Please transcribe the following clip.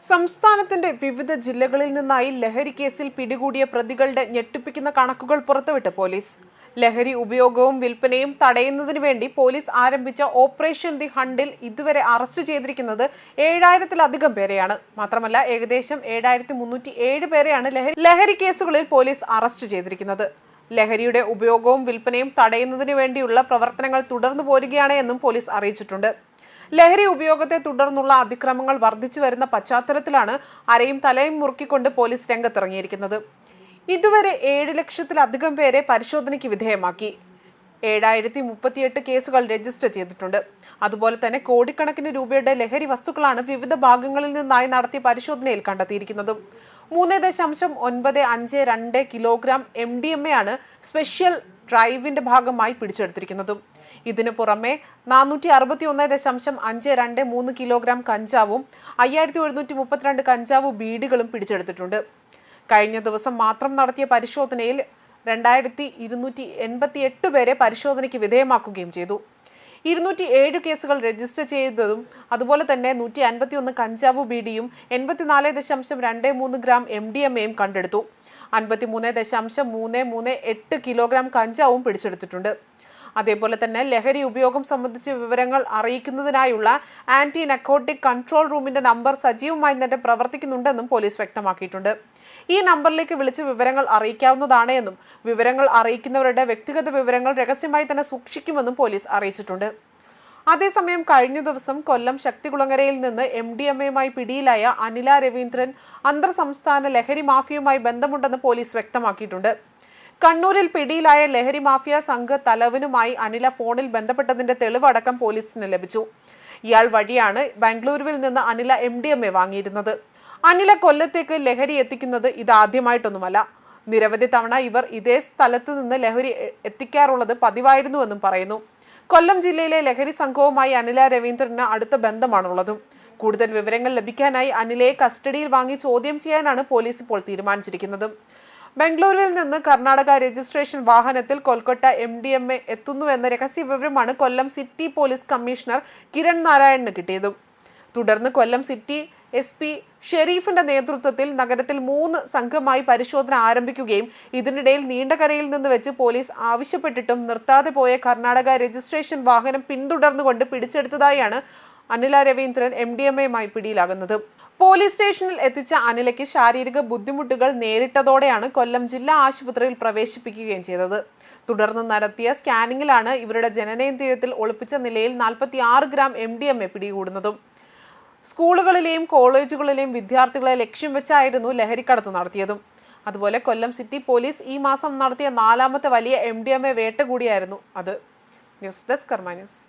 സംസ്ഥാനത്തിന്റെ വിവിധ ജില്ലകളിൽ നിന്നായി ലഹരി കേസിൽ പിടികൂടിയ പ്രതികളുടെ ഞെട്ടിപ്പിക്കുന്ന കണക്കുകൾ പുറത്തുവിട്ട് പോലീസ്. ലഹരി ഉപയോഗവും വിൽപ്പനയും തടയുന്നതിനു വേണ്ടി പോലീസ് ആരംഭിച്ച ഓപ്പറേഷൻ ദി ഹണ്ടിൽ ഇതുവരെ അറസ്റ്റ് ചെയ്തിരിക്കുന്നത് 7000-ലധികം പേരെയാണ്. മാത്രമല്ല, ഏകദേശം 7307 പേരെയാണ് ലഹരി കേസുകളിൽ പോലീസ് അറസ്റ്റ് ചെയ്തിരിക്കുന്നത്. ലഹരിയുടെ ഉപയോഗവും വിൽപ്പനയും തടയുന്നതിനു വേണ്ടിയുള്ള പ്രവർത്തനങ്ങൾ തുടർന്നു പോരുകയാണ് എന്നും പോലീസ് അറിയിച്ചിട്ടുണ്ട്. ലഹരി ഉപയോഗത്തെ തുടർന്നുള്ള അതിക്രമങ്ങൾ വർദ്ധിച്ചു വരുന്ന പശ്ചാത്തലത്തിലാണ് അരയും തലയും മുറുക്കിക്കൊണ്ട് പോലീസ് രംഗത്തിറങ്ങിയിരിക്കുന്നത്. ഇതുവരെ 7 ലക്ഷത്തിലധികം പേരെ പരിശോധനയ്ക്ക് വിധേയമാക്കി. 7038 കേസുകൾ രജിസ്റ്റർ ചെയ്തിട്ടുണ്ട്. അതുപോലെ തന്നെ കോടിക്കണക്കിന് രൂപയുടെ ലഹരി വസ്തുക്കളാണ് വിവിധ ഭാഗങ്ങളിൽ നിന്നായി നടത്തിയ പരിശോധനയിൽ കണ്ടെത്തിയിരിക്കുന്നത്. 3.952 കിലോഗ്രാം MDMA ആണ് സ്പെഷ്യൽ ഡ്രൈവിന്റെ ഭാഗമായി പിടിച്ചെടുത്തിരിക്കുന്നത്. ഇതിനു പുറമെ 461.523 കിലോഗ്രാം കഞ്ചാവും 5732 കഞ്ചാവ് ബീഡികളും പിടിച്ചെടുത്തിട്ടുണ്ട്. കഴിഞ്ഞ ദിവസം മാത്രം നടത്തിയ പരിശോധനയിൽ 2288 പേരെ പരിശോധനയ്ക്ക് വിധേയമാക്കുകയും ചെയ്തു. 207 കേസുകൾ രജിസ്റ്റർ ചെയ്തതും അതുപോലെ തന്നെ 151 കഞ്ചാവ് ബീഡിയും 84.23 ഗ്രാം MDMAയും കണ്ടെടുത്തു. 53.338 കിലോഗ്രാം കഞ്ചാവും പിടിച്ചെടുത്തിട്ടുണ്ട്. അതേപോലെ തന്നെ ലഹരി ഉപയോഗം സംബന്ധിച്ച വിവരങ്ങൾ അറിയിക്കുന്നതിനായുള്ള ആന്റി നർക്കോട്ടിക് കൺട്രോൾ റൂമിന്റെ നമ്പർ സജീവമായി തന്നെ പ്രവർത്തിക്കുന്നുണ്ടെന്നും പോലീസ് വ്യക്തമാക്കിയിട്ടുണ്ട്. ഈ നമ്പറിലേക്ക് വിളിച്ച് വിവരങ്ങൾ അറിയിക്കാവുന്നതാണ് എന്നും വിവരങ്ങൾ അറിയിക്കുന്നവരുടെ വ്യക്തിഗത വിവരങ്ങൾ രഹസ്യമായി തന്നെ സൂക്ഷിക്കുമെന്നും പോലീസ് അറിയിച്ചിട്ടുണ്ട്. അതേസമയം കഴിഞ്ഞ ദിവസം കൊല്ലം ശക്തികുളങ്ങരയിൽ നിന്ന് MDMAയുമായി പിടിയിലായ അനില രവീന്ദ്രൻ അന്തർ സംസ്ഥാന ലഹരി മാഫിയയുമായി ബന്ധമുണ്ടെന്ന് പോലീസ് വ്യക്തമാക്കിയിട്ടുണ്ട്. കണ്ണൂരിൽ പിടിയിലായ ലഹരി മാഫിയ സംഘ തലവനുമായി അനില ഫോണിൽ ബന്ധപ്പെട്ടതിന്റെ തെളിവടക്കം പോലീസിന് ലഭിച്ചു. ഇയാൾ വഴിയാണ് ബാംഗ്ലൂരുവിൽ നിന്ന് അനില MDMA വാങ്ങിയിരുന്നത്. അനില കൊല്ലത്തേക്ക് ലഹരി എത്തിക്കുന്നത് ഇതാദ്യമായിട്ടൊന്നുമല്ല. നിരവധി തവണ ഇവർ ഇതേ സ്ഥലത്ത് നിന്ന് ലഹരി എത്തിക്കാറുള്ളത് പതിവായിരുന്നുവെന്നും പറയുന്നു. കൊല്ലം ജില്ലയിലെ ലഹരി സംഘവുമായി അനില രവീന്ദ്രന് അടുത്ത ബന്ധമാണുള്ളതും. കൂടുതൽ വിവരങ്ങൾ ലഭിക്കാനായി അനിലയെ കസ്റ്റഡിയിൽ വാങ്ങി ചോദ്യം ചെയ്യാനാണ് പോലീസ് ഇപ്പോൾ തീരുമാനിച്ചിരിക്കുന്നത്. ബംഗളൂരുവിൽ നിന്ന് കർണാടക രജിസ്ട്രേഷൻ വാഹനത്തിൽ കൊൽക്കത്ത MDMA എത്തുന്നുവെന്ന രഹസ്യ വിവരമാണ് കൊല്ലം സിറ്റി പോലീസ് കമ്മീഷണർ കിരൺ നാരായണന് കിട്ടിയത്. തുടർന്ന് കൊല്ലം സിറ്റി SP ഷെരീഫിന്റെ നേതൃത്വത്തിൽ നഗരത്തിൽ 3 സംഘമായി പരിശോധന ആരംഭിക്കുകയും ഇതിനിടയിൽ നീണ്ടകരയിൽ നിന്ന് വെച്ച് പോലീസ് ആവശ്യപ്പെട്ടിട്ടും നിർത്താതെ പോയ കർണാടക രജിസ്ട്രേഷൻ വാഹനം പിന്തുടർന്നുകൊണ്ട് പിടിച്ചെടുത്തതായാണ് അനില രവീന്ദ്രൻ MDMAയുമായി പിടിയിലാകുന്നത്. പോലീസ് സ്റ്റേഷനിൽ എത്തിച്ച അനിലയ്ക്ക് ശാരീരിക ബുദ്ധിമുട്ടുകൾ നേരിട്ടതോടെയാണ് കൊല്ലം ജില്ലാ ആശുപത്രിയിൽ പ്രവേശിപ്പിക്കുകയും ചെയ്തത്. തുടർന്ന് നടത്തിയ സ്കാനിങ്ങിലാണ് ഇവരുടെ ജനനേന്ദ്രിയത്തിൽ ഒളിപ്പിച്ച നിലയിൽ 46 ഗ്രാം MDMA പിടികൂടുന്നതും. സ്കൂളുകളിലെയും കോളേജുകളിലെയും വിദ്യാർത്ഥികളെ ലക്ഷ്യം വെച്ചായിരുന്നു ലഹരിക്കടത്ത് നടത്തിയതും. അതുപോലെ കൊല്ലം സിറ്റി പോലീസ് ഈ മാസം നടത്തിയ 4ാമത്തെ വലിയ MDMA വേട്ട കൂടിയായിരുന്നു അത്. ന്യൂസ് ഡെസ്ക് കർമ്മ ന്യൂസ്.